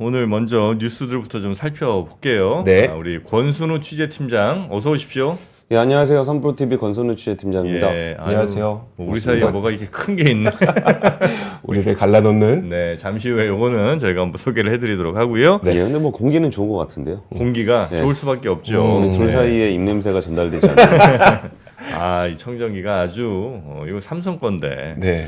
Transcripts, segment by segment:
오늘 먼저 뉴스들부터 좀 살펴볼게요. 네. 우리 권순우 취재팀장 어서 오십시오. 예, 안녕하세요. 선프로TV 권선우 취재팀장입니다. 예, 안녕하세요. 우리 사이에 뭐가 이렇게 큰 게 있나? 우리를 갈라놓는. 네, 잠시 후에 요거는 저희가 한번 소개를 해드리도록 하고요. 네. 근데 뭐 공기는 좋은 것 같은데요. 공기가 네. 좋을 수밖에 없죠. 우리 둘 네. 사이에 입냄새가 전달되지 않아요. 이 청정기가 아주 이거 삼성 건데 네.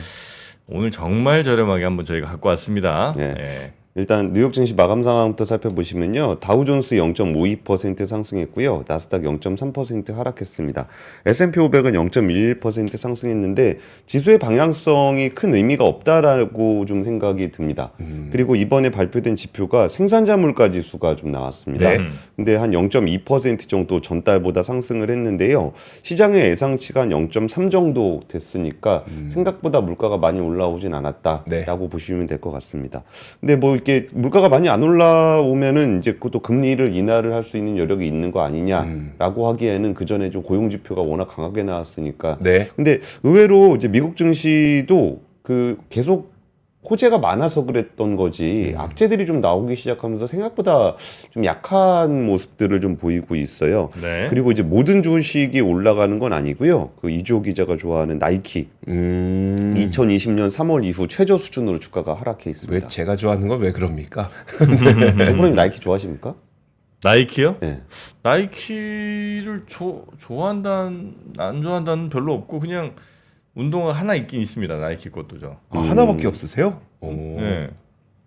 오늘 정말 저렴하게 한번 저희가 갖고 왔습니다. 네. 예. 일단 뉴욕 증시 마감 상황부터 살펴보시면요. 다우존스 0.52% 상승했고요. 나스닥 0.3% 하락했습니다. S&P 500은 0.11% 상승했는데 지수의 방향성이 큰 의미가 없다라고 좀 생각이 듭니다. 그리고 이번에 발표된 지표가 생산자 물가 지수가 좀 나왔습니다. 네. 근데 한 0.2% 정도 전달보다 상승을 했는데요. 시장의 예상치가 한 0.3 정도 됐으니까 생각보다 물가가 많이 올라오진 않았다라고 네. 보시면 될 것 같습니다. 근데 뭐 이렇게 물가가 많이 안 올라오면은 이제 그것도 금리를 인하를 할 수 있는 여력이 있는 거 아니냐라고 하기에는 그 전에 좀 고용 지표가 워낙 강하게 나왔으니까. 네. 근데 의외로 이제 미국 증시도 그 계속 호재가 많아서 그랬던 거지 악재들이 좀 나오기 시작하면서 생각보다 좀 약한 모습들을 좀 보이고 있어요. 네. 그리고 이제 모든 주식이 올라가는 건 아니고요. 그 이주호 기자가 좋아하는 나이키 2020년 3월 이후 최저 수준으로 주가가 하락해 왜 있습니다. 제가 좋아하는 건 왜 그럽니까? 대표님 나이키 좋아하십니까? 나이키요? 네. 나이키를 좋아한다는 안 좋아한다는 별로 없고 그냥 운동화 하나 있긴 있습니다. 나이키 것도 저. 하나밖에 없으세요? 오. 네.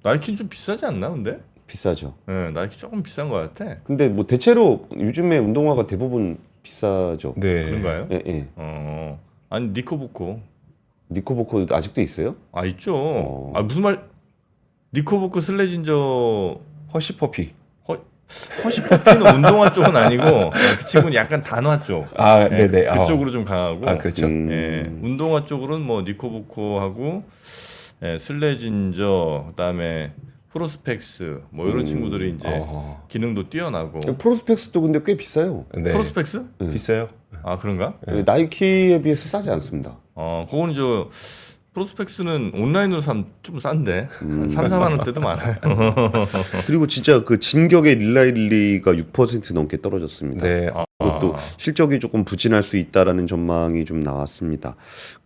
나이키는 좀 비싸지 않나 근데? 비싸죠. 네, 나이키 조금 비싼 것 같아. 근데 뭐 대체로 요즘에 운동화가 대부분 비싸죠. 네. 그런가요? 예, 예. 아니 니코부코. 니코보코 아직도 있어요? 있죠. 무슨 말? 니코부코 슬래진저 허쉬퍼피. 허쉬퍼피는 운동화 쪽은 아니고 그 친구는 약간 단화 쪽. 네네. 그쪽으로 좀 강하고. 그렇죠. 예, 운동화 쪽으로는 뭐 니코부코하고 슬래진저 그다음에 프로스펙스 뭐 이런 친구들이 이제 기능도 뛰어나고. 프로스펙스도 근데 꽤 비싸요. 네. 프로스펙스? 비싸요? 그런가? 나이키에 비해서 싸지 않습니다. 그거는 저 프로스펙스는 온라인으로 사면 좀 싼데 한 3, 4만 원대도 많아요. 그리고 진짜 그 진격의 릴라일리가 6% 넘게 떨어졌습니다. 네. 그것도 실적이 조금 부진할 수 있다라는 전망이 좀 나왔습니다.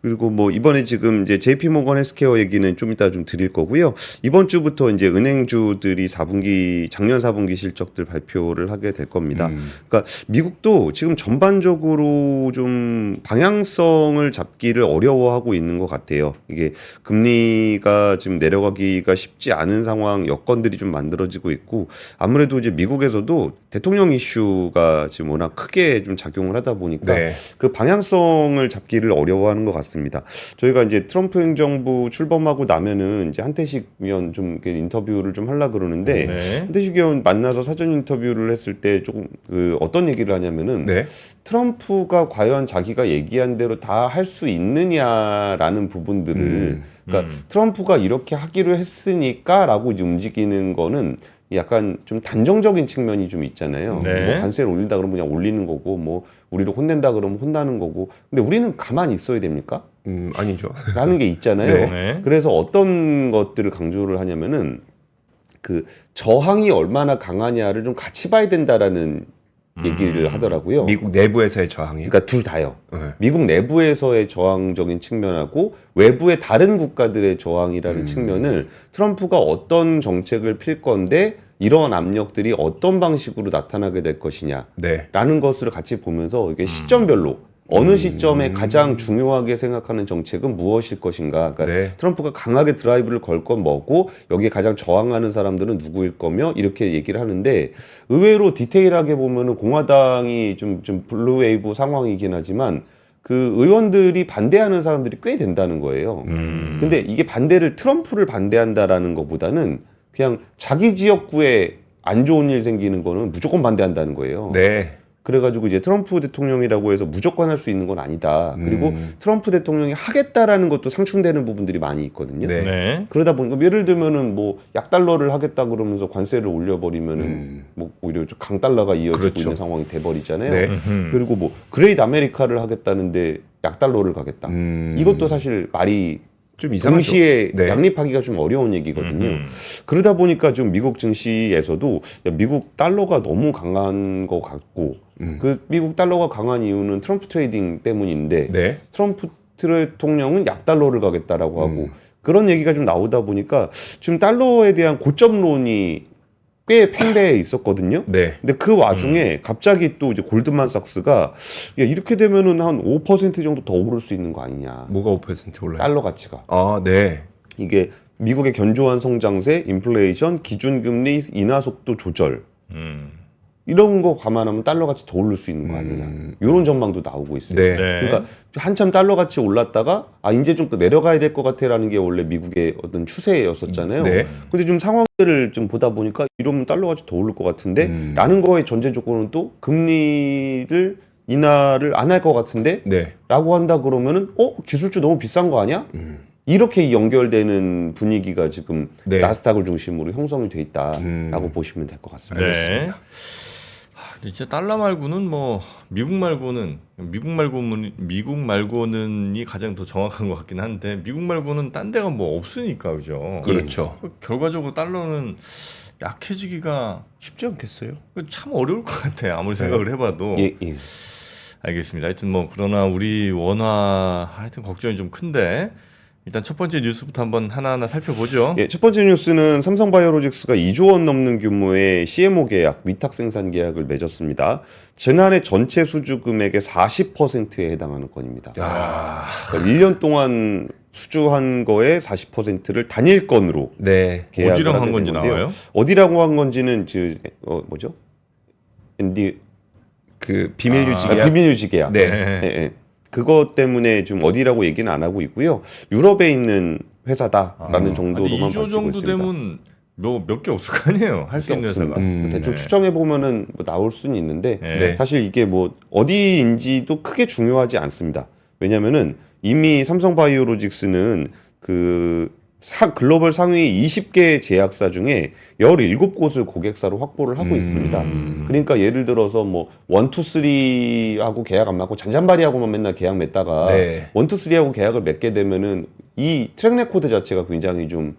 그리고 뭐 이번에 지금 이제 JP 모건 헬스케어 얘기는 좀 이따 좀 드릴 거고요. 이번 주부터 이제 은행주들이 4분기 작년 4분기 실적들 발표를 하게 될 겁니다. 그러니까 미국도 지금 전반적으로 좀 방향성을 잡기를 어려워하고 있는 것 같아요. 이게 금리가 지금 내려가기가 쉽지 않은 상황 여건들이 좀 만들어지고 있고 아무래도 이제 미국에서도 대통령 이슈가 지금 워낙 크게 좀 작용을 하다 보니까 네. 그 방향성을 잡기를 어려워하는 것 같습니다. 저희가 이제 트럼프 행정부 출범하고 나면은 이제 한태식 위원 좀 이렇게 인터뷰를 좀 하려 그러는데 네. 한태식 위원 만나서 사전 인터뷰를 했을 때 조금 그 어떤 얘기를 하냐면은 네. 트럼프가 과연 자기가 얘기한 대로 다 할 수 있느냐라는 부분들을 그러니까 트럼프가 이렇게 하기로 했으니까라고 이제 움직이는 거는 약간 좀 단정적인 측면이 좀 있잖아요. 네. 뭐 관세를 올린다 그러면 그냥 올리는 거고 뭐 우리를 혼낸다 그러면 혼나는 거고 근데 우리는 가만히 있어야 됩니까? 아니죠. 라는 게 있잖아요. 네. 그래서 어떤 것들을 강조를 하냐면은 그 저항이 얼마나 강하냐를 좀 같이 봐야 된다라는 얘기를 하더라고요. 미국 내부에서의 저항이요. 그러니까 둘 다요. 네. 미국 내부에서의 저항적인 측면하고 외부의 다른 국가들의 저항이라는 측면을 트럼프가 어떤 정책을 필 건데 이러한 압력들이 어떤 방식으로 나타나게 될 것이냐라는 네. 것을 같이 보면서 이게 시점별로 어느 시점에 가장 중요하게 생각하는 정책은 무엇일 것인가. 그러니까 네. 트럼프가 강하게 드라이브를 걸 건 뭐고 여기에 가장 저항하는 사람들은 누구일 거며 이렇게 얘기를 하는데 의외로 디테일하게 보면은 공화당이 좀 블루웨이브 상황이긴 하지만 그 의원들이 반대하는 사람들이 꽤 된다는 거예요. 근데 이게 반대를 트럼프를 반대한다라는 것보다는 그냥 자기 지역구에 안 좋은 일 생기는 거는 무조건 반대한다는 거예요. 네. 그래가지고 이제 트럼프 대통령이라고 해서 무조건 할 수 있는 건 아니다. 그리고 트럼프 대통령이 하겠다라는 것도 상충되는 부분들이 많이 있거든요. 네. 네. 그러다 보니까 예를 들면은 뭐 약달러를 하겠다 그러면서 관세를 올려버리면은 뭐 오히려 좀 강달러가 이어지고 그렇죠. 있는 상황이 돼버리잖아요. 네. 그리고 뭐 그레이트 아메리카를 하겠다는데 약달러를 가겠다. 이것도 사실 말이 좀 이상하죠. 동시에 네. 양립하기가 좀 어려운 얘기거든요. 그러다 보니까 좀 미국 증시에서도 야, 미국 달러가 너무 강한 것 같고 그 미국 달러가 강한 이유는 트럼프 트레이딩 때문인데 네. 트럼프 대통령은 약달러를 가겠다라고 하고 그런 얘기가 좀 나오다 보니까 지금 달러에 대한 고점론이 꽤 팽배해 있었거든요. 네. 근데 그 와중에 갑자기 또 이제 골드만삭스가 야, 이렇게 되면은 한 5% 정도 더 오를 수 있는 거 아니냐. 뭐가 5% 올라요? 달러 가치가. 아, 네. 이게 미국의 견조한 성장세, 인플레이션, 기준금리 인하 속도 조절 이런 거 감안하면 달러 가치 더 오를 수 있는 거 아니냐. 이런 전망도 나오고 있어요. 네. 그러니까 한참 달러 가치 올랐다가 아 이제 좀 내려가야 될 것 같아라는 게 원래 미국의 어떤 추세였었잖아요. 네. 근데 좀 상황들을 좀 보다 보니까 이러면 달러 가치 더 오를 것 같은데 라는 거의 전제 조건은 또 금리를 인하를 안 할 것 같은데 네. 라고 한다 그러면은 기술주 너무 비싼 거 아니야? 이렇게 연결되는 분위기가 지금 네. 나스닥을 중심으로 형성이 돼 있다라고 보시면 될 것 같습니다. 네. 근데 진짜 달러 말고는 뭐 미국 말고는이 가장 더 정확한 것 같긴 한데 미국 말고는 딴 데가 뭐 없으니까 그죠. 그렇죠. 결과적으로 달러는 약해지기가 쉽지 않겠어요? 참 어려울 것 같아요. 아무리 생각을 해봐도. 예, 예. 알겠습니다. 하여튼 뭐 그러나 우리 원화 하여튼 걱정이 좀 큰데 일단 첫 번째 뉴스부터 한번 하나하나 살펴보죠. 예, 첫 번째 뉴스는 삼성바이오로직스가 2조 원 넘는 규모의 CMO 계약, 위탁 생산 계약을 맺었습니다. 지난해 전체 수주 금액의 40%에 해당하는 건입니다. 야. 그러니까 1년 동안 수주한 거에 40%를 단일 건으로 네. 계약을 어디랑 하게 한 건지 된 건데요. 나와요? 어디라고 한 건지는 뭐죠? 그 비밀 유지 아, 계약. 비밀 유지 계약. 네. 예, 예. 그것 때문에 좀 어디라고 얘기는 안 하고 있고요. 유럽에 있는 회사다라는 정도로만 2조 밝히고 정도 있습니다. 되면 몇 개 없을 거 아니에요. 할 수 있는 회사가. 대충 네. 추정해 보면은 뭐 나올 수는 있는데 네. 사실 이게 뭐 어디인지도 크게 중요하지 않습니다. 왜냐면은 이미 삼성바이오로직스는 그 글로벌 상위 20개 제약사 중에 17곳을 고객사로 확보를 하고 있습니다. 그러니까 예를 들어서 뭐 1, 2, 3하고 계약 안 맞고 잔잔바리하고만 맨날 계약 맺다가 네. 1, 2, 3하고 계약을 맺게 되면은 이 트랙 레코드 자체가 굉장히 좀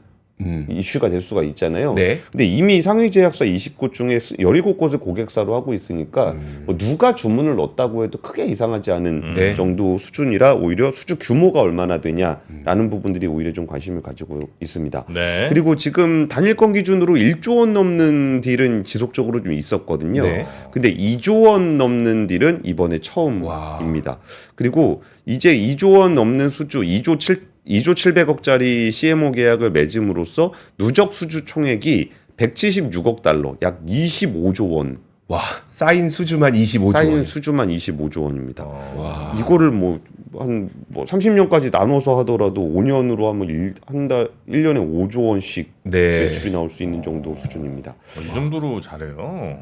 이슈가 될 수가 있잖아요. 네. 근데 이미 상위 제약사 20곳 중에 17곳을 고객사로 하고 있으니까 뭐 누가 주문을 넣었다고 해도 크게 이상하지 않은 네. 정도 수준이라 오히려 수주 규모가 얼마나 되냐라는 부분들이 오히려 좀 관심을 가지고 있습니다. 네. 그리고 지금 단일권 기준으로 1조 원 넘는 딜은 지속적으로 좀 있었거든요. 네. 근데 2조 원 넘는 딜은 이번에 처음입니다. 그리고 이제 2조 원 넘는 수주 2조 700억짜리 CMO 계약을 맺음으로써 누적 수주 총액이 176억 달러, 약 25조 원. 와, 쌓인 수주만 25조 쌓인 원. 수주만 25조 원입니다. 와. 이거를 뭐 30년까지 나눠서 하더라도 5년으로 하면 1년에 5조 원씩 네. 매출이 나올 수 있는 정도 수준입니다. 이 정도로 잘해요.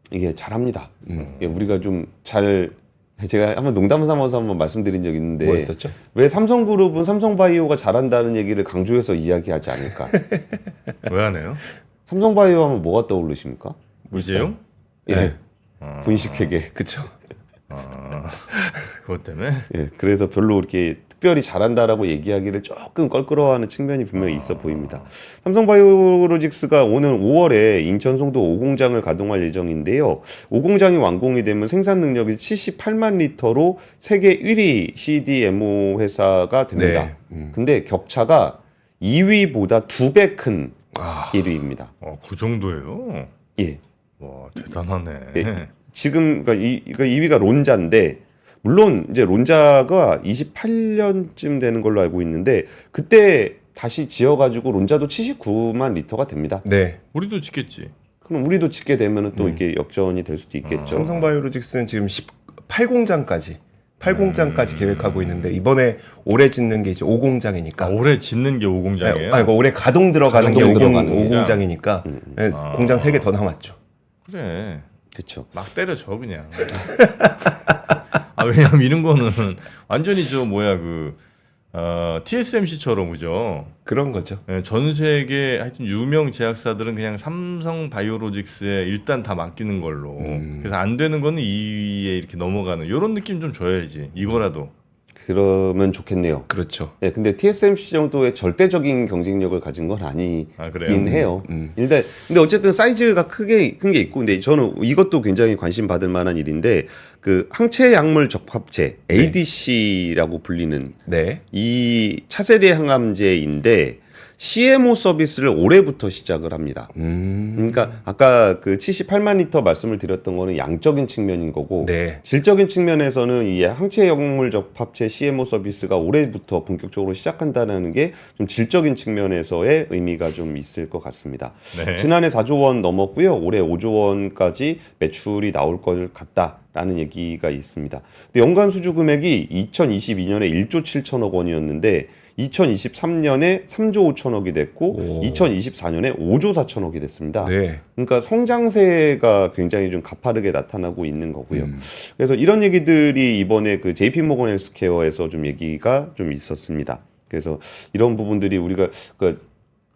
이게 잘합니다. 이게 우리가 좀 제가 한번 농담 삼아서 한번 말씀드린 적이 있는데 뭐였었죠? 왜 삼성그룹은 삼성바이오가 잘한다는 얘기를 강조해서 이야기하지 않을까? 왜 안 해요? 삼성바이오 하면 뭐가 떠오르십니까? 물제용? 예. 분식회계. 그쵸. 그것 때문에. 예. 그래서 별로 이렇게 특별히 잘한다라고 얘기하기를 조금 껄끄러워하는 측면이 분명히 있어 보입니다. 삼성바이오로직스가 오늘 5월에 인천 송도 5공장을 가동할 예정인데요. 5공장이 완공이 되면 생산 능력이 78만 리터로 세계 1위 CDMO 회사가 됩니다. 근데 격차가 2위보다 2배 큰 1위입니다. 그 정도예요. 예. 와 대단하네. 예. 지금 그러니까 2위가 론자인데 물론 이제 론자가 28년쯤 되는 걸로 알고 있는데 그때 다시 지어가지고 론자도 79만 리터가 됩니다. 네. 우리도 짓겠지. 그럼 우리도 짓게 되면은 또 이게 역전이 될 수도 있겠죠. 삼성바이오로직스는 지금 8공장까지 계획하고 있는데 이번에 올해 짓는 게 이제 5공장이니까. 올해 짓는 게 5공장이에요. 아니, 올해 가동 들어가는 게 가동 들어가는 5공장이니까 공장 3개 더 남았죠. 그래. 그렇죠. 막 때려줘 그냥. 왜냐면 이런 거는 완전히 TSMC처럼 그죠. 그런 거죠. 전 세계 하여튼 유명 제약사들은 그냥 삼성바이오로직스에 일단 다 맡기는 걸로. 그래서 안 되는 거는 2위에 이렇게 넘어가는 이런 느낌 좀 줘야지. 이거라도. 그러면 좋겠네요. 그렇죠. 네, 근데 TSMC 정도의 절대적인 경쟁력을 가진 건 그래요? 아니긴 해요. 일단 근데 어쨌든 사이즈가 큰 게 있고, 근데 저는 이것도 굉장히 관심 받을 만한 일인데 그 항체 약물 적합체 ADC라고 불리는 네. 이 차세대 항암제인데 CMO 서비스를 올해부터 시작을 합니다. 그러니까 아까 그 78만 리터 말씀을 드렸던 거는 양적인 측면인 거고 네. 질적인 측면에서는 이 항체 약물 적합체 CMO 서비스가 올해부터 본격적으로 시작한다는 게 좀 질적인 측면에서의 의미가 좀 있을 것 같습니다. 네. 지난해 4조 원 넘었고요. 올해 5조 원까지 매출이 나올 것 같다라는 얘기가 있습니다. 근데 연간 수주 금액이 2022년에 1조 7천억 원이었는데 2023년에 3조 5천억이 됐고 2024년에 5조 4천억이 됐습니다. 네. 그러니까 성장세가 굉장히 좀 가파르게 나타나고 있는 거고요. 그래서 이런 얘기들이 이번에 그 JP 모건 헬스케어에서 좀 얘기가 좀 있었습니다. 그래서 이런 부분들이 우리가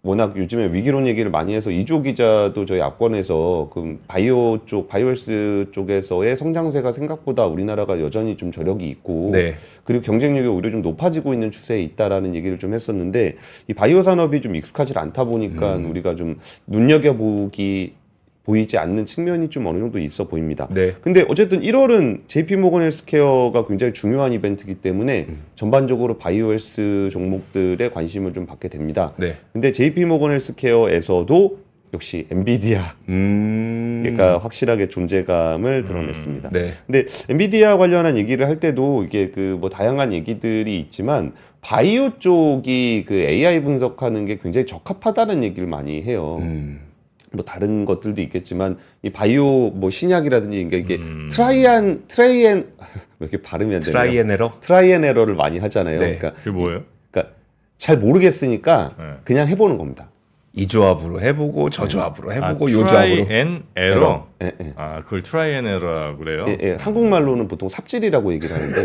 워낙 요즘에 위기론 얘기를 많이 해서 이조 기자도 저희 압권에서 그 바이오 쪽, 바이오헬스 쪽에서의 성장세가 생각보다 우리나라가 여전히 좀 저력이 있고 네. 그리고 경쟁력이 오히려 좀 높아지고 있는 추세에 있다라는 얘기를 좀 했었는데 이 바이오 산업이 좀 익숙하지 않다 보니까 우리가 좀 보이지 않는 측면이 좀 어느 정도 있어 보입니다. 네. 근데 어쨌든 1월은 JP모건 헬스케어가 굉장히 중요한 이벤트이기 때문에 전반적으로 바이오헬스 종목들의 관심을 좀 받게 됩니다. 네. 근데 JP모건 헬스케어에서도 역시 엔비디아가 확실하게 존재감을 드러냈습니다. 네. 근데 엔비디아 관련한 얘기를 할 때도 이게 그 뭐 다양한 얘기들이 있지만 바이오 쪽이 그 AI 분석하는 게 굉장히 적합하다는 얘기를 많이 해요. 뭐 다른 것들도 있겠지만 이 바이오 뭐 신약이라든지 이게 트라이앤 왜 이렇게 발음이 안 되나요? 트라이앤 에러를 많이 하잖아요. 네. 그게 뭐예요? 그러니까 잘 모르겠으니까 네. 그냥 해보는 겁니다. 이 조합으로 해보고 저 조합으로 해보고 요 트라이 조합으로. 앤 에러. 예, 예. 아, 그걸 트라이 앤 에러라고 그래요? 예, 예. 한국말로는 보통 삽질이라고 얘기를 하는데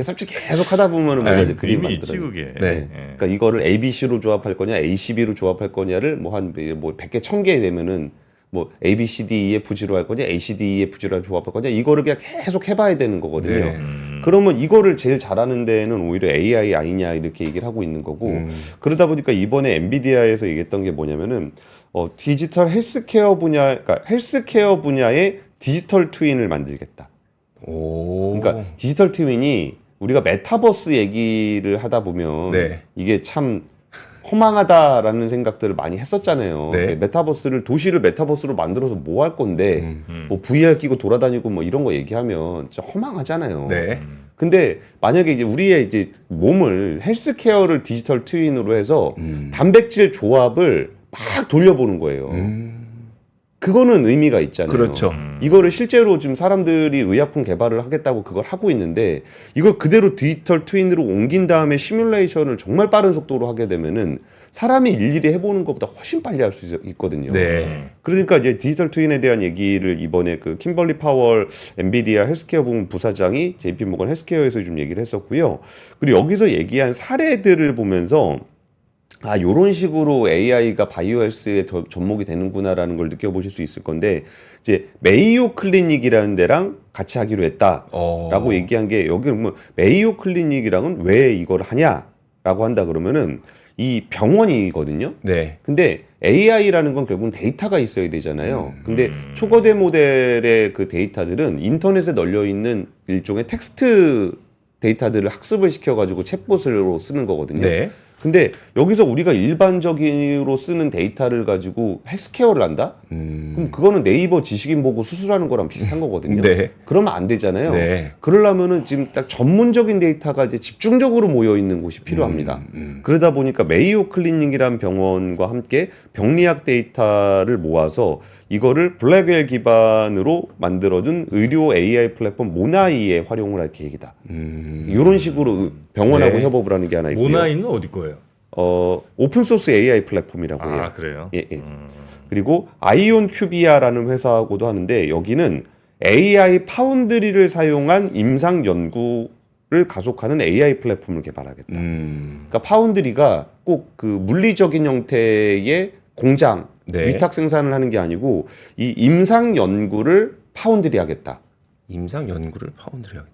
삽질 계속 하다 보면은 뭔가 이제 그림 의미 있지 만들어요. 그게. 네. 예. 그러니까 이거를 ABC로 조합할 거냐, ACB로 조합할 거냐를 뭐 한 100개, 1000개 되면은 뭐 ABCDEFG로 할 거냐, ACDEFG로 조합할 거냐, 이거를 그냥 계속 해봐야 되는 거거든요. 네. 그러면 이거를 제일 잘하는 데는 오히려 AI 아니냐 이렇게 얘기를 하고 있는 거고 그러다 보니까 이번에 엔비디아에서 얘기했던 게 뭐냐면은 디지털 헬스케어 분야, 그러니까 헬스케어 분야의 디지털 트윈을 만들겠다. 오. 그러니까 디지털 트윈이 우리가 메타버스 얘기를 하다 보면 네. 이게 참 허망하다라는 생각들을 많이 했었잖아요. 네. 도시를 메타버스로 만들어서 뭐 할 건데 뭐 VR 끼고 돌아다니고 뭐 이런 거 얘기하면 진짜 허망하잖아요. 네. 근데 만약에 이제 우리의 이제 몸을 헬스케어를 디지털 트윈으로 해서 단백질 조합을 막 돌려보는 거예요. 그거는 의미가 있잖아요. 그렇죠. 이거를 실제로 지금 사람들이 의약품 개발을 하겠다고 그걸 하고 있는데 이걸 그대로 디지털 트윈으로 옮긴 다음에 시뮬레이션을 정말 빠른 속도로 하게 되면은 사람이 일일이 해보는 것보다 훨씬 빨리 할 수 있거든요. 네. 그러니까 이제 디지털 트윈에 대한 얘기를 이번에 그 킴벌리 파월 엔비디아 헬스케어 부문 부사장이 JP모건 헬스케어에서 좀 얘기를 했었고요. 그리고 여기서 얘기한 사례들을 보면서 요런 식으로 AI가 바이오 헬스에 접목이 되는구나라는 걸 느껴보실 수 있을 건데, 이제 메이오 클리닉이라는 데랑 같이 하기로 했다라고 얘기한 게, 여기 뭐 메이오 클리닉이랑은 왜 이걸 하냐라고 한다 그러면은 이 병원이거든요. 네. 근데 AI라는 건 결국은 데이터가 있어야 되잖아요. 근데 초거대 모델의 그 데이터들은 인터넷에 널려 있는 일종의 텍스트 데이터들을 학습을 시켜가지고 챗봇으로 쓰는 거거든요. 네. 근데 여기서 우리가 일반적으로 쓰는 데이터를 가지고 헬스케어를 한다? 그럼 그거는 네이버 지식인 보고 수술하는 거랑 비슷한 거거든요. 네. 그러면 안 되잖아요. 네. 그러려면은 지금 딱 전문적인 데이터가 이제 집중적으로 모여 있는 곳이 필요합니다. 그러다 보니까 메이오 클리닉이라는 병원과 함께 병리학 데이터를 모아서 이거를 블랙웰 기반으로 만들어준 의료 AI 플랫폼 모나이에 활용을 할 계획이다. 이런 식으로 병원하고 네. 협업을 하는 게 하나 있고요. 모나이는 어디 거예요? 오픈 소스 AI 플랫폼이라고 해요. 아, 그래요? 예, 예. 그리고 아이온 큐비아라는 회사하고도 하는데 여기는 AI 파운드리를 사용한 임상 연구를 가속하는 AI 플랫폼을 개발하겠다. 그러니까 파운드리가 꼭 그 물리적인 형태의 공장 네. 위탁 생산을 하는 게 아니고 이 임상 연구를 파운드리 하겠다. 임상 연구를 파운드리 하겠다.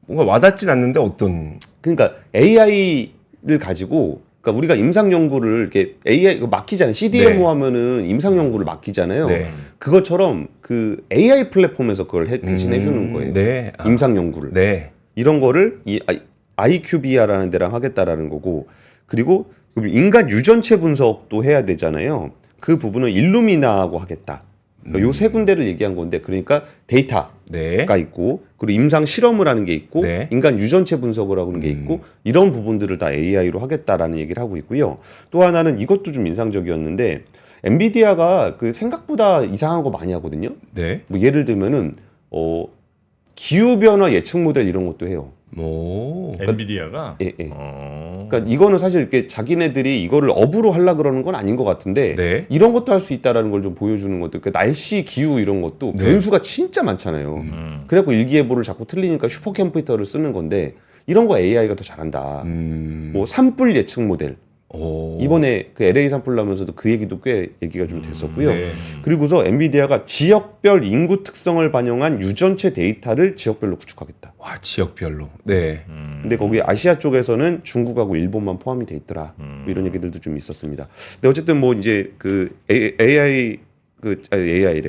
뭔가 와닿진 않는데 어떤 그러니까 AI를 가지고 그러니까 우리가 임상 연구를 이렇게 AI 맡기잖아요. CDMO 네. 하면은 임상 연구를 맡기잖아요. 네. 그것처럼 그 AI 플랫폼에서 그걸 대신해 주는 거예요. 네. 아. 임상 연구를. 네. 이런 거를 이 IQVIA라는 데랑 하겠다라는 거고 그리고 인간 유전체 분석도 해야 되잖아요. 그 부분은 일루미나하고 하겠다. 그러니까 요 세 군데를 얘기한 건데 그러니까 데이터가 네. 있고 그리고 임상 실험을 하는 게 있고 네. 인간 유전체 분석을 하는 게 있고 이런 부분들을 다 AI로 하겠다라는 얘기를 하고 있고요. 또 하나는 이것도 좀 인상적이었는데 엔비디아가 그 생각보다 이상한 거 많이 하거든요. 네. 뭐 예를 들면은 기후 변화 예측 모델 이런 것도 해요. 오. 엔비디아가 예, 예. 어. 그러니까 이거는 사실 이렇게 자기네들이 이거를 업으로 하려 그러는 건 아닌 것 같은데 네. 이런 것도 할 수 있다라는 걸 좀 보여주는 것도 그러니까 날씨 기후 이런 것도 네. 변수가 진짜 많잖아요. 그래갖고 일기예보를 자꾸 틀리니까 슈퍼컴퓨터를 쓰는 건데 이런 거 AI가 더 잘한다. 뭐 산불 예측 모델 오. 이번에 그 LA 산불 나면서도 그 얘기도 꽤 얘기가 좀 됐었고요. 네. 그리고서 엔비디아가 지역별 인구 특성을 반영한 유전체 데이터를 지역별로 구축하겠다. 와, 지역별로. 네. 근데 거기 아시아 쪽에서는 중국하고 일본만 포함이 돼 있더라. 뭐 이런 얘기들도 좀 있었습니다. 근데 어쨌든 뭐 이제 그 AI래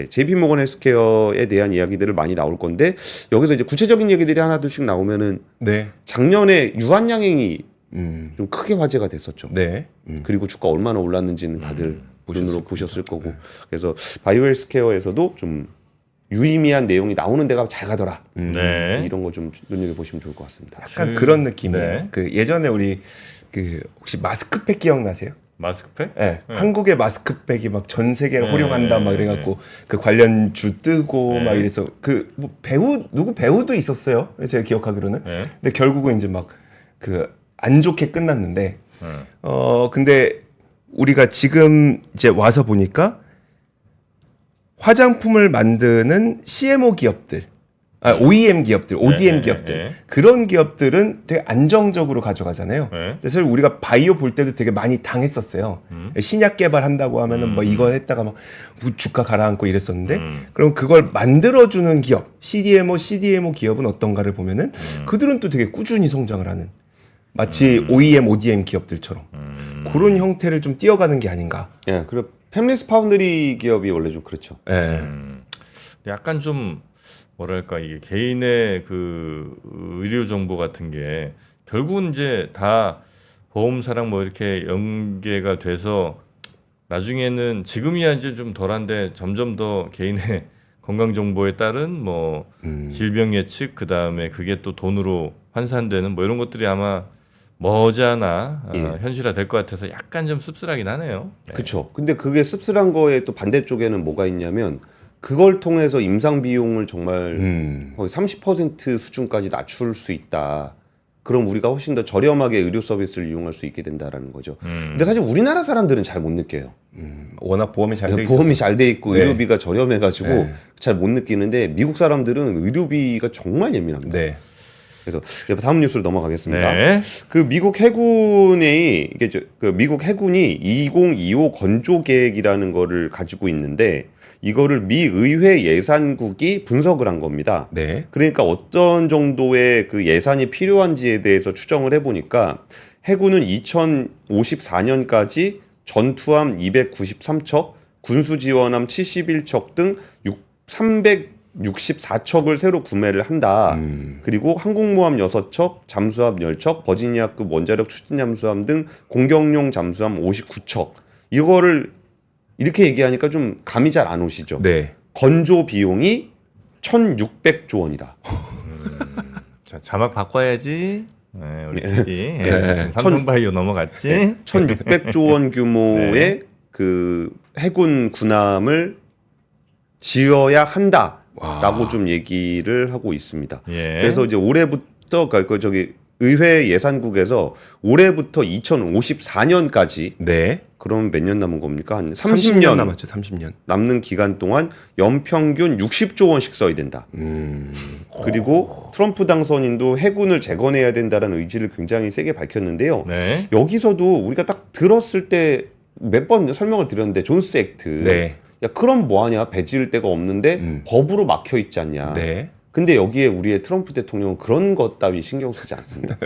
JP 모건 헬스케어에 대한 이야기들을 많이 나올 건데 여기서 이제 구체적인 얘기들이 하나둘씩 나오면은 네. 작년에 유한양행이 음. 좀 크게 화제가 됐었죠. 네. 그리고 주가 얼마나 올랐는지는 다들 눈으로 보셨을 거고. 그래서 바이오 헬스케어에서도 좀 유의미한 내용이 나오는 데가 잘 가더라. 네. 이런 거 좀 눈여겨 보시면 좋을 것 같습니다. 약간 그런 느낌이에요. 네. 그 예전에 우리 그 혹시 마스크팩 기억나세요? 마스크팩? 네. 한국의 마스크팩이 막 전 세계를 네. 호령한다 막 이래갖고 그 관련 주 뜨고 네. 막 이래서 그 뭐 누구 배우도 있었어요. 제가 기억하기로는. 네. 근데 결국은 이제 막 그 안 좋게 끝났는데 네. 근데 우리가 지금 이제 와서 보니까 화장품을 만드는 CMO 기업들, OEM 기업들, ODM 네, 기업들 네, 네. 그런 기업들은 되게 안정적으로 가져가잖아요. 네. 사실 우리가 바이오 볼 때도 되게 많이 당했었어요. 신약 개발한다고 하면은 뭐 이거 했다가 막 주가 가라앉고 이랬었는데 그럼 그걸 만들어주는 기업, CDMO 기업은 어떤가를 보면은 그들은 또 되게 꾸준히 성장을 하는 마치 OEM, ODM 기업들처럼 그런 형태를 좀 띄어가는 게 아닌가. 예, 그리고 팹리스 파운드리 기업이 원래 좀 그렇죠. 예. 약간 좀 뭐랄까 이게 개인의 그 의료 정보 같은 게 결국은 이제 다 보험사랑 뭐 이렇게 연계가 돼서 나중에는 지금이야 이제 좀 덜한데 점점 더 개인의 건강 정보에 따른 뭐 질병 예측 그다음에 그게 또 돈으로 환산되는 뭐 이런 것들이 아마 머지않아 예. 현실화될 것 같아서 약간 좀 씁쓸하긴 하네요. 네. 그렇죠. 근데 그게 씁쓸한 거에 또 반대쪽에는 뭐가 있냐면 그걸 통해서 임상 비용을 정말 거의 30% 수준까지 낮출 수 있다. 그럼 우리가 훨씬 더 저렴하게 의료 서비스를 이용할 수 있게 된다라는 거죠. 근데 사실 우리나라 사람들은 잘 못 느껴요. 워낙 보험이 잘 돼 있어서. 보험이 잘 돼 있고 네. 의료비가 저렴해가지고 네. 잘 못 느끼는데 미국 사람들은 의료비가 정말 예민합니다. 네. 그래서 다음 뉴스로 넘어가겠습니다. 네. 그 미국 해군이 그 미국 해군이 2025 건조 계획이라는 거를 가지고 있는데 이거를 미 의회 예산국이 분석을 한 겁니다. 네. 그러니까 어떤 정도의 그 예산이 필요한지에 대해서 추정을 해보니까 해군은 2054년까지 전투함 293척, 군수지원함 71척 등 364척을 새로 구매를 한다. 그리고 항공모함 6척, 잠수함 10척, 버지니아급 원자력 추진 잠수함 등 공격용 잠수함 59척. 이거를 이렇게 얘기하니까 좀 감이 잘 안 오시죠. 네. 건조 비용이 1,600조 원이다. 자, 자막 바꿔야지. 네, 우리 PD. 네. 지금 삼성바이오 넘어갔지. 1,600조 원 규모의 네. 그 해군 군함을 지어야 한다라고 와. 좀 얘기를 하고 있습니다. 예. 그래서 이제 올해부터 의회 예산국에서 올해부터 2054년까지 네. 그럼 몇 년 남은 겁니까? 한 30년 30년 남았죠. 30년. 남는 기간 동안 연평균 60조 원씩 써야 된다. 그리고 트럼프 당선인도 해군을 재건해야 된다라는 의지를 굉장히 세게 밝혔는데요. 네. 여기서도 우리가 딱 들었을 때 몇 번 설명을 드렸는데 존스 액트. 네. 야 그럼 뭐하냐? 배 지을 데가 없는데 법으로 막혀 있지 않냐? 네. 근데 여기에 우리의 트럼프 대통령은 그런 것 따위 신경 쓰지 않습니다.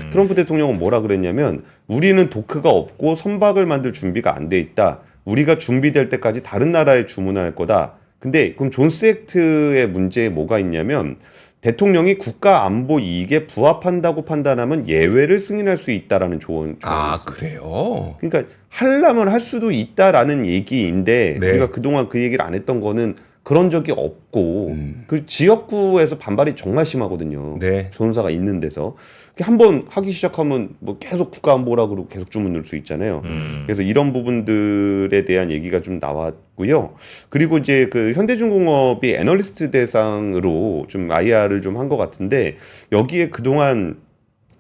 트럼프 대통령은 뭐라 그랬냐면 우리는 도크가 없고 선박을 만들 준비가 안 돼 있다. 우리가 준비될 때까지 다른 나라에 주문할 거다. 근데 그럼 존스 액트의 문제에 뭐가 있냐면 대통령이 국가 안보 이익에 부합한다고 판단하면 예외를 승인할 수 있다라는 조언이 아, 있습니다. 그래요? 그러니까 하려면 할 수도 있다라는 얘기인데 네. 우리가 그동안 그 얘기를 안 했던 거는 그런 적이 없고 그 지역구에서 반발이 정말 심하거든요. 네. 전사가 있는 데서 한번 하기 시작하면 뭐 계속 국가안보라 그러고 계속 주문 넣을 수 있잖아요. 그래서 이런 부분들에 대한 얘기가 좀 나왔고요. 그리고 이제 그 현대중공업이 애널리스트 대상으로 좀 IR을 좀 한 것 같은데 여기에 그동안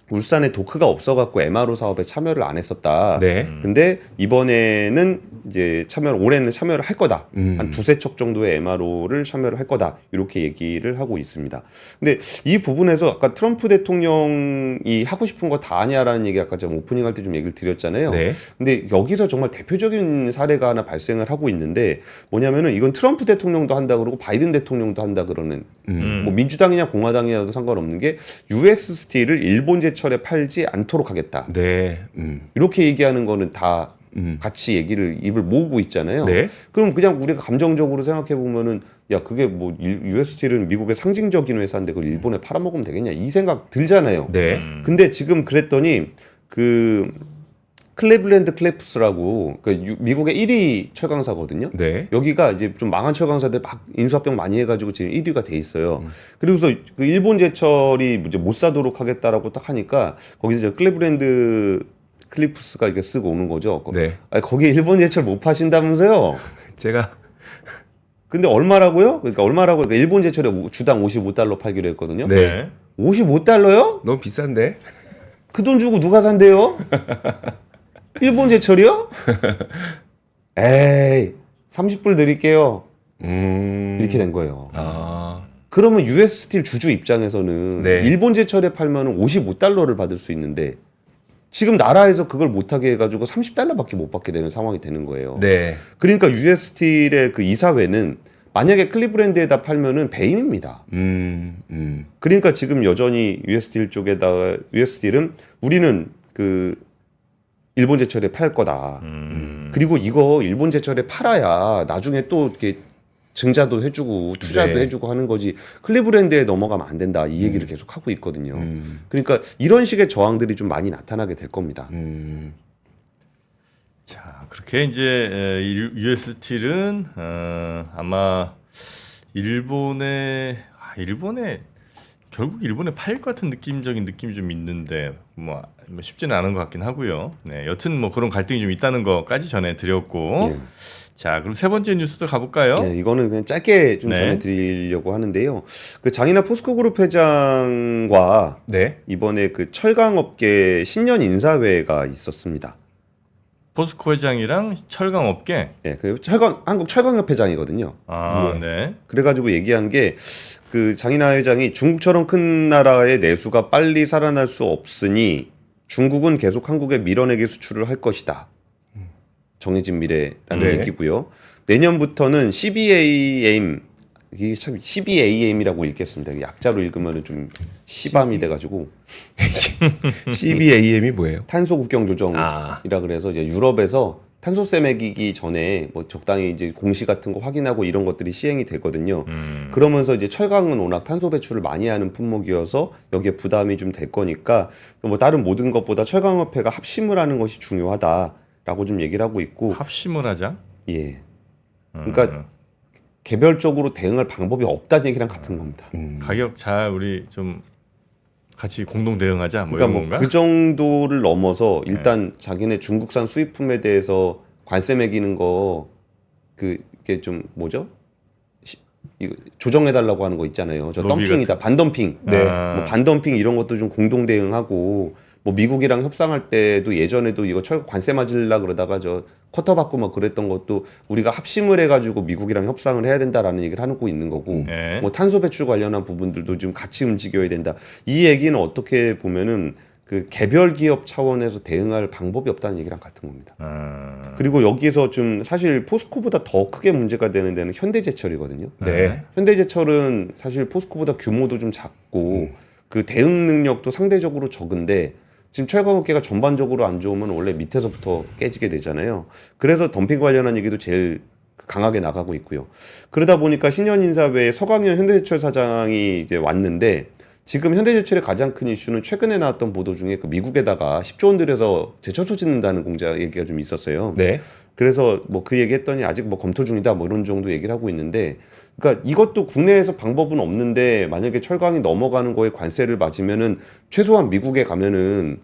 울산에 도크가 없어갖고 MRO 사업에 참여를 안 했었다. 네. 근데 이번에는 이제 올해는 참여를 할 거다. 한 두세 척 정도의 MRO를 참여를 할 거다. 이렇게 얘기를 하고 있습니다. 근데 이 부분에서 아까 트럼프 대통령이 하고 싶은 거 다 하냐라는 얘기 아까 좀 오프닝 할 때 좀 얘기를 드렸잖아요. 네. 근데 여기서 정말 대표적인 사례가 하나 발생을 하고 있는데 뭐냐면은 이건 트럼프 대통령도 한다 그러고 바이든 대통령도 한다 그러는 뭐 민주당이냐 공화당이냐도 상관없는 게 US 스틸을 일본 제철에 팔지 않도록 하겠다. 네. 이렇게 얘기하는 거는 다 같이 얘기를 입을 모으고 있잖아요. 네. 그럼 그냥 우리가 감정적으로 생각해 보면은 야 그게 뭐 US 스틸은 미국의 상징적인 회사인데 그걸 일본에 팔아먹으면 되겠냐 이 생각 들잖아요. 네. 근데 지금 그랬더니 그 클리블랜드 클래프스라고 그 미국의 1위 철강사거든요. 네. 여기가 이제 좀 망한 철강사들 막 인수합병 많이 해가지고 지금 1위가 돼 있어요. 그리고서 그 일본 제철이 이제 못 사도록 하겠다라고 딱 하니까 거기서 이제 클리블랜드 클리프스가 이렇게 쓰고 오는 거죠. 네. 아니, 거기에 일본 제철 못 파신다면서요? 제가 근데 얼마라고요? 그러니까 일본 제철에 주당 55달러 팔기로 했거든요. 네. 55달러요? 너무 비싼데? 그 돈 주고 누가 산대요? 일본 제철이요? 에이, 30불 드릴게요. 이렇게 된 거예요. 아. 그러면 US 스틸 주주 입장에서는 네. 일본 제철에 팔면 55달러를 받을 수 있는데 지금 나라에서 그걸 못하게 해가지고 30달러밖에 못 받게 되는 상황이 되는 거예요. 네. 그러니까 US 스틸의 그 이사회는 만약에 클리브랜드에다 팔면은 배임입니다. 그러니까 지금 여전히 US 스틸 쪽에다가 US 스틸은 우리는 그 일본 제철에 팔 거다. 그리고 이거 일본 제철에 팔아야 나중에 또 이렇게 증자도 해주고 투자도 네. 해주고 하는 거지 클리브랜드에 넘어가면 안 된다 이 얘기를 계속 하고 있거든요. 그러니까 이런 식의 저항들이 좀 많이 나타나게 될 겁니다. 자, 그렇게 이제 US 스틸은 아마 일본에 결국 일본에 팔 것 같은 느낌적인 느낌이 좀 있는데 뭐 쉽지는 않은 것 같긴 하고요. 네, 여튼 뭐 그런 갈등이 좀 있다는 거까지 전해드렸고, 예. 자, 그럼 세 번째 뉴스도 가볼까요? 네, 이거는 그냥 짧게 좀 네. 전해드리려고 하는데요. 그 장이나 포스코그룹 회장과 네. 이번에 그 철강업계 신년 인사회가 있었습니다. 포스코 회장이랑 철강업계. 네, 그 한국 철강협 회장이거든요. 아, 네. 그래가지고 얘기한 게 그 장이나 회장이 중국처럼 큰 나라의 내수가 빨리 살아날 수 없으니 중국은 계속 한국에 밀어내기 수출을 할 것이다. 정해진 미래라는 네. 얘기고요. 내년부터는 CBAM 이게 참 CBAM이라고 읽겠습니다. 약자로 읽으면은 좀 시밤이 돼가지고 CBAM이 뭐예요? 탄소 국경 조정이라 아. 그래서 이제 유럽에서 탄소세 매기기 전에 뭐 적당히 이제 공시 같은 거 확인하고 이런 것들이 시행이 되거든요. 그러면서 이제 철강은 워낙 탄소 배출을 많이 하는 품목이어서 여기에 부담이 좀 될 거니까 뭐 다른 모든 것보다 철강협회가 합심을 하는 것이 중요하다라고 좀 얘기를 하고 있고 합심을 하자. 예. 그러니까 개별적으로 대응할 방법이 없다는 얘기랑 같은 겁니다. 가격 잘 우리 좀 같이 공동 대응하자. 뭐 그러니까 이런 뭐 건가? 그 정도를 넘어서 일단 자기네 중국산 수입품에 대해서 관세 매기는 거 그게 좀 뭐죠? 이거 조정해 달라고 하는 거 있잖아요. 저 로비 덤핑이다. 반덤핑. 네. 뭐 반덤핑 이런 것도 좀 공동 대응하고 뭐 미국이랑 협상할 때도 예전에도 이거 관세 맞으려 그러다가 저 쿼터 받고 막 그랬던 것도 우리가 합심을 해가지고 미국이랑 협상을 해야 된다라는 얘기를 하고 있는 거고 네. 뭐 탄소 배출 관련한 부분들도 좀 같이 움직여야 된다. 이 얘기는 어떻게 보면은 그 개별 기업 차원에서 대응할 방법이 없다는 얘기랑 같은 겁니다. 그리고 여기서 좀 사실 포스코보다 더 크게 문제가 되는 데는 현대제철이거든요. 네. 현대제철은 사실 포스코보다 규모도 좀 작고 그 대응 능력도 상대적으로 적은데 지금 철강업계가 전반적으로 안 좋으면 원래 밑에서부터 깨지게 되잖아요. 그래서 덤핑 관련한 얘기도 제일 강하게 나가고 있고요. 그러다 보니까 신년 인사회에 서강현 현대제철 사장이 이제 왔는데 지금 현대제철의 가장 큰 이슈는 최근에 나왔던 보도 중에 그 미국에다가 10조 원 들여서 제철소 짓는다는 공자 얘기가 좀 있었어요. 네. 그래서 뭐 그 얘기했더니 아직 뭐 검토 중이다 뭐 이런 정도 얘기를 하고 있는데, 그러니까 이것도 국내에서 방법은 없는데 만약에 철강이 넘어가는 거에 관세를 맞으면은 최소한 미국에 가면은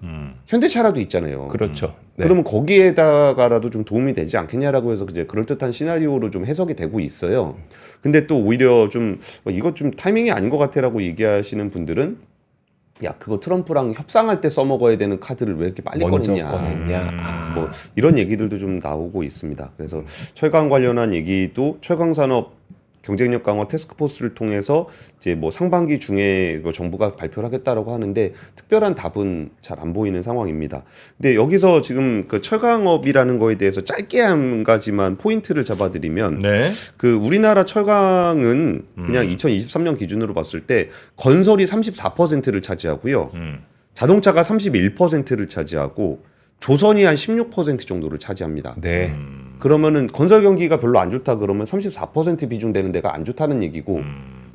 현대차라도 있잖아요. 그렇죠. 네. 그러면 거기에다가라도 좀 도움이 되지 않겠냐라고 해서 이제 그럴듯한 시나리오로 좀 해석이 되고 있어요. 근데 또 오히려 좀 이거 좀 타이밍이 아닌 것 같아라고 얘기하시는 분들은 야 그거 트럼프랑 협상할 때 써먹어야 되는 카드를 왜 이렇게 빨리 먼저 꺼냈냐. 꺼냈냐. 뭐 이런 얘기들도 좀 나오고 있습니다. 그래서 철강 관련한 얘기도 철강산업 경쟁력 강화 태스크포스를 통해서 이제 뭐 상반기 중에 정부가 발표를 하겠다라고 하는데 특별한 답은 잘 안 보이는 상황입니다. 근데 여기서 지금 그 철강업이라는 거에 대해서 짧게 한 가지만 포인트를 잡아드리면 네. 그 우리나라 철강은 그냥 2023년 기준으로 봤을 때 건설이 34%를 차지하고요. 자동차가 31%를 차지하고 조선이 한 16% 정도를 차지합니다. 네. 그러면은 건설 경기가 별로 안 좋다 그러면 34% 비중 되는 데가 안 좋다는 얘기고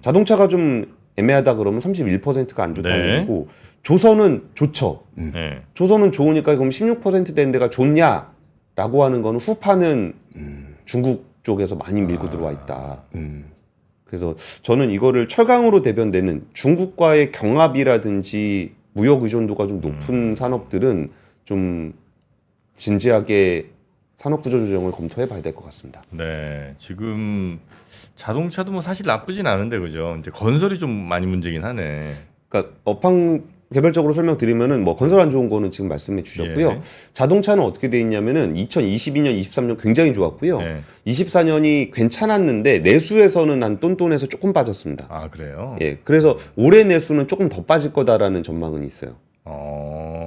자동차가 좀 애매하다 그러면 31%가 안 좋다는 네. 얘기고 조선은 좋죠. 네. 조선은 좋으니까 그럼 16% 되는 데가 좋냐라고 하는 거는 후파는 중국 쪽에서 많이 밀고 들어와 있다. 그래서 저는 이거를 철강으로 대변되는 중국과의 경합이라든지 무역 의존도가 좀 높은 산업들은 좀 진지하게 산업구조 조정을 검토해 봐야 될 것 같습니다. 네. 지금 자동차도 뭐 사실 나쁘진 않은데 그죠? 이제 건설이 좀 많이 문제긴 하네. 그러니까 업황 개별적으로 설명드리면은 뭐 건설 안 좋은 거는 지금 말씀해 주셨고요. 예. 자동차는 어떻게 돼 있냐면은 2022년, 23년 굉장히 좋았고요. 예. 24년이 괜찮았는데 내수에서는 한 똔똔해서 조금 빠졌습니다. 아 그래요? 예, 그래서 올해 내수는 조금 더 빠질 거다라는 전망은 있어요.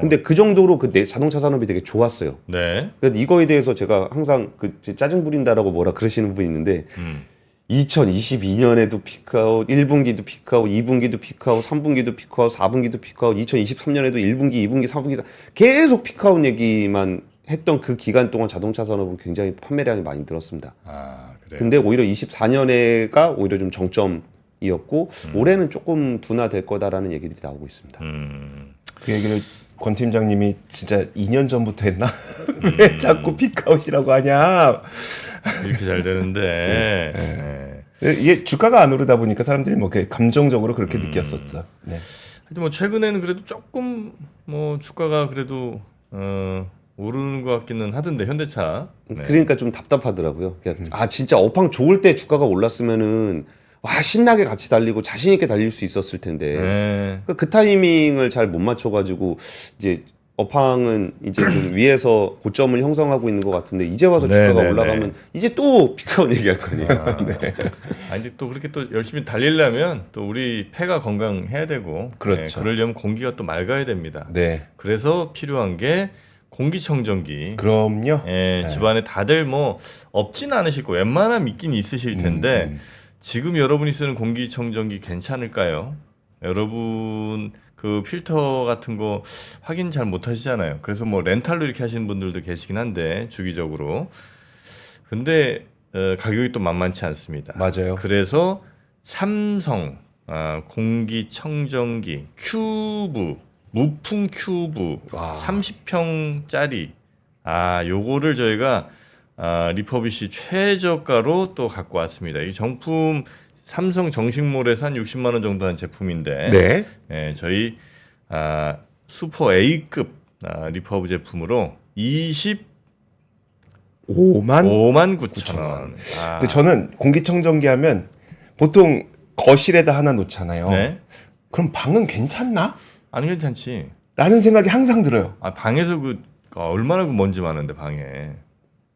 근데 그 정도로 그 자동차 산업이 되게 좋았어요. 네. 그래서 이거에 대해서 제가 항상 그 짜증 부린다라고 뭐라 그러시는 분이 있는데 2022년에도 피크아웃, 1분기도 피크아웃, 2분기도 피크아웃, 3분기도 피크아웃, 4분기도 피크아웃, 2023년에도 1분기, 2분기, 4분기 계속 피크아웃 얘기만 했던 그 기간 동안 자동차 산업은 굉장히 판매량이 많이 늘었습니다. 아 그래. 근데 오히려 24년에가 오히려 좀 정점이었고 올해는 조금 둔화될 거다라는 얘기들이 나오고 있습니다. 그 얘기를 권 팀장님이 진짜 2년 전부터 했나? 왜 자꾸 피크아웃이라고 하냐? 이렇게 잘 되는데. 네. 이게 주가가 안 오르다 보니까 사람들이 뭐 이렇게 감정적으로 그렇게 느꼈었죠. 네. 하여튼 뭐 최근에는 그래도 조금 뭐 주가가 그래도 오르는 것 같기는 하던데 현대차. 네. 그러니까 좀 답답하더라고요. 아 진짜 업황 좋을 때 주가가 올랐으면은 와 신나게 같이 달리고 자신 있게 달릴 수 있었을 텐데 네. 그 타이밍을 잘 못 맞춰가지고 이제 업황은 이제 좀 위에서 고점을 형성하고 있는 것 같은데 이제 와서 네, 주가가 네, 올라가면 이제 또 피크아웃 얘기할 거 아니에요. 아니 근데 또 그렇게 또 열심히 달리려면 또 우리 폐가 건강해야 되고 그렇죠. 그러려면 공기가 또 맑아야 됩니다. 네. 그래서 필요한 게 공기청정기. 그럼요. 예, 집안에 다들 뭐 없지는 않으실 거예요. 웬만하면 있긴 있으실 텐데 지금 여러분이 쓰는 공기청정기 괜찮을까요? 여러분 그 필터 같은 거 확인 잘 못하시잖아요. 그래서 뭐 렌탈로 이렇게 하시는 분들도 계시긴 한데 주기적으로. 근데 가격이 또 만만치 않습니다. 맞아요. 그래서 삼성 공기청정기 큐브 무풍 큐브 와. 30평짜리 요거를 저희가 리퍼비시 최저가로 또 갖고 왔습니다. 이 정품 삼성 정식몰에서 한 60만 원 정도 한 제품인데 네. 예, 저희 슈퍼 A급 리퍼브 제품으로 5만 9천 원. 근데 저는 공기청정기 하면 보통 거실에다 하나 놓잖아요. 네? 그럼 방은 괜찮나? 안 괜찮지. 라는 생각이 항상 들어요. 방에서 얼마나 그 먼지 많은데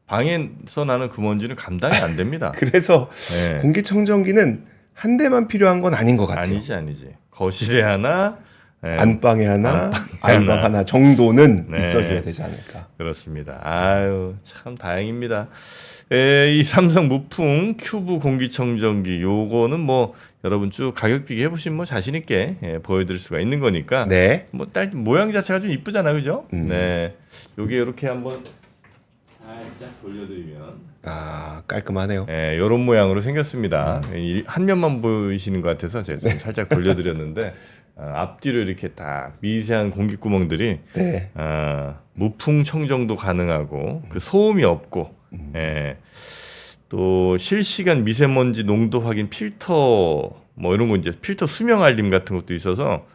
방에서 나는 그 먼지는 감당이 안 됩니다. 그래서 네. 공기청정기는 한 대만 필요한 건 아닌 것 같아요. 아니지. 거실에 하나, 네. 안방에 하나, 안방 하나 정도는 네. 있어줘야 되지 않을까. 그렇습니다. 아유, 참 다행입니다. 이 삼성 무풍 큐브 공기청정기 요거는 뭐 여러분 쭉 가격 비교 해보시면 뭐 자신 있게 보여드릴 수가 있는 거니까. 네. 뭐 딸 모양 자체가 좀 이쁘잖아, 그죠? 네. 요게 이렇게 한번 살짝 돌려드리면. 아, 깔끔하네요. 이런 모양으로 생겼습니다. 한 면만 보이시는 것 같아서 제가 좀 살짝 돌려드렸는데 앞뒤로 이렇게 딱 미세한 공기구멍들이 네. 무풍 청정도 가능하고 그 소음이 없고 또 실시간 미세먼지 농도 확인 필터 뭐 이런 거 이제 필터 수명 알림 같은 것도 있어서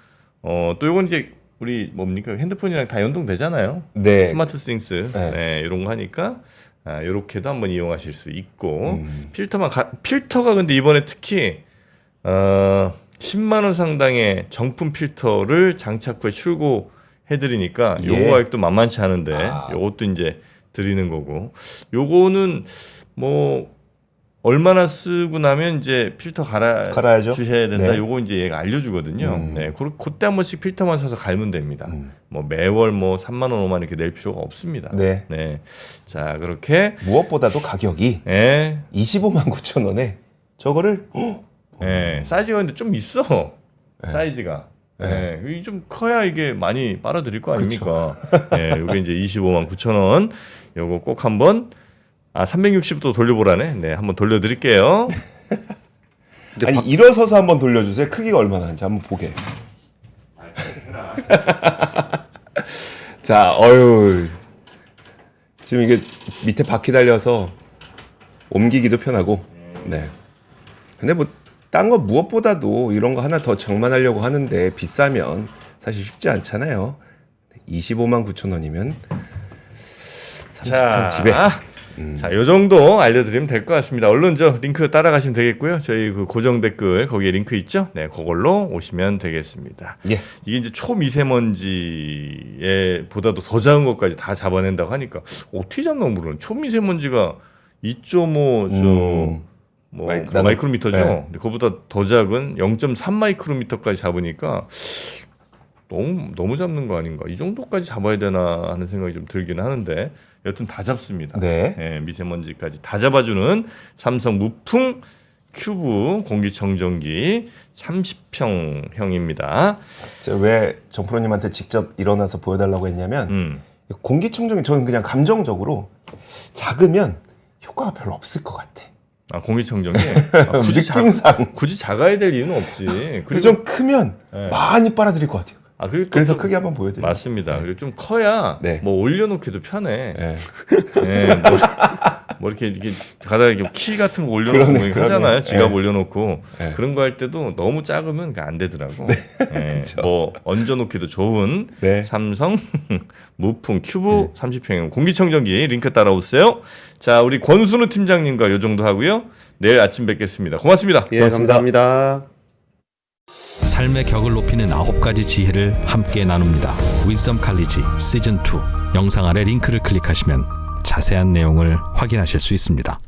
또 이건 이제 우리 뭡니까 핸드폰이랑 다 연동되잖아요. 네. 스마트 싱스 네. 이런 거 하니까 이렇게도 한번 이용하실 수 있고 필터가 근데 이번에 특히 10만 원 상당의 정품 필터를 장착 후에 출고해드리니까 예. 요거 가격도 만만치 않은데 요것도 이제 드리는 거고 요거는 뭐 얼마나 쓰고 나면 이제 필터 갈아야죠. 주셔야 된다. 네. 요거 이제 얘가 알려주거든요. 네, 그때 한 번씩 필터만 사서 갈면 됩니다. 뭐 매월 뭐 3만 원, 5만 원 이렇게 낼 필요가 없습니다. 네. 네, 자 그렇게 무엇보다도 가격이 예, 25만 9천 원에 저거를 사이즈가 근데 좀 있어. 사이즈가. 예, 이게 좀 커야 이게 많이 빨아들일 거 아닙니까? 예, 요게 이제 25만 9천 원. 요거 꼭 한번 360도 돌려보라네. 네, 한번 돌려드릴게요. 아니 일어서서 한번 돌려주세요. 크기가 얼마나 하는지 한번 보게. 자, 어유 지금 이게 밑에 바퀴 달려서 옮기기도 편하고. 네. 근데 뭐 딴 거 무엇보다도 이런 거 하나 더 장만하려고 하는데 비싸면 사실 쉽지 않잖아요. 25만 9천 원이면 30평 집에. 자, 요 정도 알려드리면 될 것 같습니다. 얼른 저 링크 따라가시면 되겠고요. 저희 그 고정 댓글 거기에 링크 있죠? 네, 그걸로 오시면 되겠습니다. 예. 이게 이제 초미세먼지에 보다도 더 작은 것까지 다 잡아낸다고 하니까 어떻게 잡나 모르는. 초미세먼지가 2.5 뭐 마이크로미터죠. 네. 근데 그거보다 더 작은 0.3 마이크로미터까지 잡으니까 너무 잡는 거 아닌가? 이 정도까지 잡아야 되나 하는 생각이 좀 들긴 하는데 여튼 다 잡습니다. 네. 예, 미세먼지까지 다 잡아주는 삼성 무풍 큐브 공기청정기 30평형입니다. 제가 왜 정프로님한테 직접 일어나서 보여달라고 했냐면 공기청정기 저는 그냥 감정적으로 작으면 효과가 별로 없을 것 같아. 공기청정기 느낌상 굳이 작아야 될 이유는 없지. 그리고 좀 크면 많이 빨아들일 것 같아요. 그래서 크게 한번 보여드려요. 맞습니다. 그리고 좀 커야 네. 뭐 올려놓기도 편해. 네. 네, 뭐 이렇게 가다가 이렇게 키 같은 거 올려놓고 그러네. 하잖아요. 지갑 네. 올려놓고 네. 그런 거 할 때도 너무 작으면 안 되더라고. 네, 그쵸. 뭐 얹어놓기도 좋은 네. 삼성 무풍 큐브 30평형 공기청정기 링크 따라오세요. 자, 우리 권순우 팀장님과 요 정도 하고요. 내일 아침 뵙겠습니다. 고맙습니다. 예, 감사합니다. 삶의 격을 높이는 9가지 지혜를 함께 나눕니다. 위즈덤 칼리지 시즌 2 영상 아래 링크를 클릭하시면 자세한 내용을 확인하실 수 있습니다.